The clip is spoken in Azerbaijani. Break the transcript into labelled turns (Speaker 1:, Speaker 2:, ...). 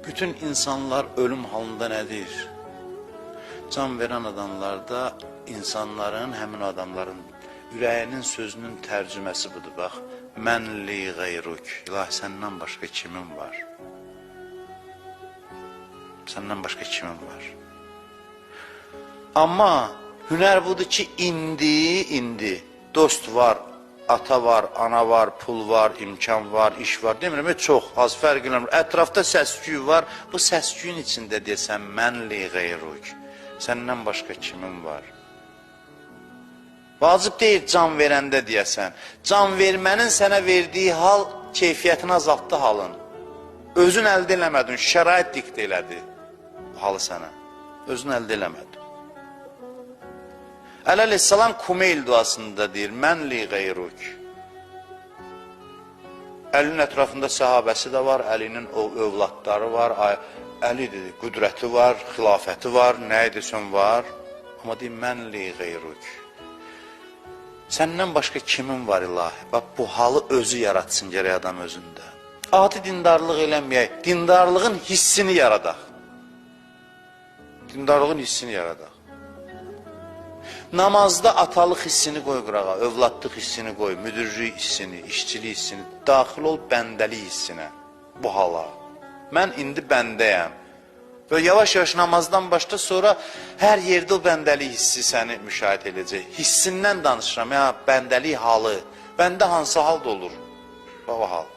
Speaker 1: Bütün insanlar ölüm halında nədir? Can verən adamlarda insanların, həmin adamların ürəyinin sözünün tərcüməsi budur. Bax, mən li qeyruk, ilahi səndən başqa kimin var? Səndən başqa kimin var? Amma hünər budur ki, indi dost var, ata var, ana var, pul var, imkan var, iş var. Demirəm, çox az fərq eləmir. Ətrafda səs-küy var. Bu səs-küyün içində deyəsən, mən li qeyruk. Səndən başqa kimin var? Vacib deyil can verəndə deyəsən. Can vermənin sənə verdiyi hal keyfiyyətini azaltdı halın. Özün əldə eləmədin, şərait diktə elədi bu halı sənə. Özün əldə eləmədin. Əli əleyhissalam Kumeyl duasında deyir, mən li qeyruk. Əlinin ətrafında səhabəsi də var, Əlinin övladları var, Əlidir, qüdrəti var, xilafəti var, nə edirsən var. Amma deyir, mən li qeyruk. Səndən başqa kimin var ilahi? Bax, bu halı özü yaratsın gərək adam özündə. Adi dindarlıq eləməyək, dindarlığın hissini yaradaq. Dindarlığın hissini yaradaq. Namazda atalıq hissini qoy qırağa, övladlıq hissini qoy, müdürlük hissini, işçilik hissini, daxil ol bəndəlik hissinə, bu hala. Mən indi bəndəyəm. Və yavaş-yavaş namazdan başla, sonra hər yerdə o bəndəlik hissi səni müşahidə edəcək. Hissindən danışıram, ya bəndəlik halı, bəndə hansı halda olur? Bax o hal.